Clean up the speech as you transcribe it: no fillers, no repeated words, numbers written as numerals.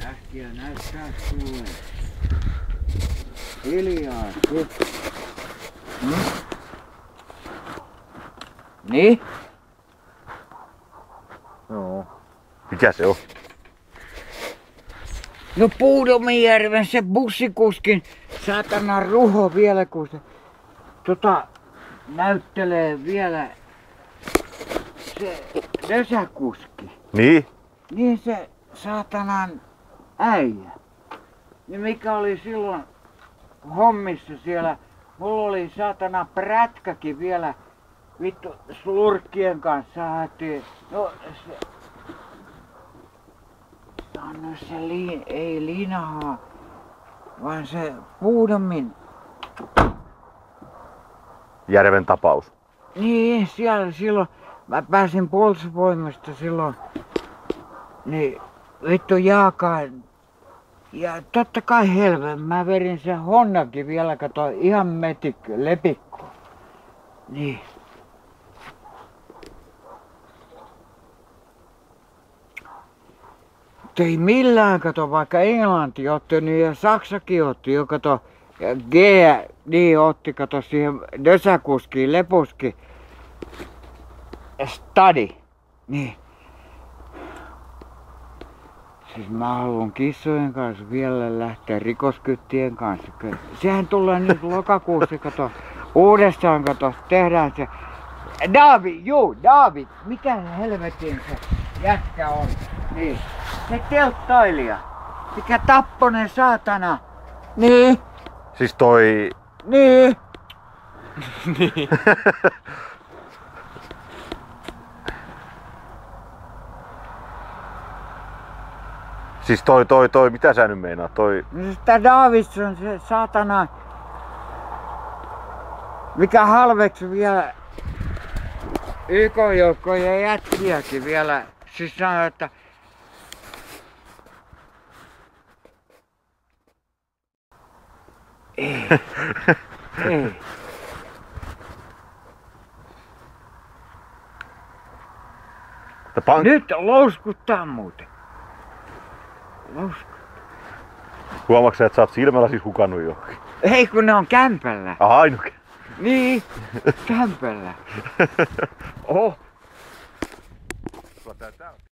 Äkkiä näyttää sulle. Hiljaa. Niin? Joo. Mikä se on? No Puudomijärven se bussikuskin saatana ruho vielä, kun se näyttelee vielä se Dösäkuski. Niin? Niin se saatanan äijä. Niin mikä oli silloin hommissa siellä. Mulla oli saatana prätkäkin vielä vittu slurkkien kanssa haettiin. No se... No se ei liinahaa, vaan se Puudomin. Järven tapaus. Niin, siellä silloin, mä pääsin puolustusvoimasta silloin, niin vittu jaakaan. Ja totta kai helven, mä verin sen Honnakin vielä, kato ihan lepikko. Niin. Ei millään, kato, vaikka Englanti otti niin ja Saksakin otti jo, kato, ja G niin otti, kato, siihen Dösäkuskiin, Lepuskiin, Stadi, niin. Siis mä haluan kissojen kanssa vielä lähteä rikoskyttien kanssa. Sehän tulee nyt lokakuussa, kato, uudestaan, kato, tehdään se. David, mikä helvetin se jätkä on? Niin. Se telttailija. Mikä tapponen saatana. Niin. Siis toi... Niin. Niin. Siis toi, mitä sä nyt meinaat? No sitä Davidson, se saatana. Mikä halveksi vielä YK-joukkojen jätkiäkin vielä. Siis sanoo, että ei. Ei. Nyt louskuttaa muuten. Louskuttaa. Huomaatko sä, että sä oot silmällä siis hukannut johonkin? Ei kun ne on kämpällä. Aha, ainukin. Niin, kämpällä. Oh.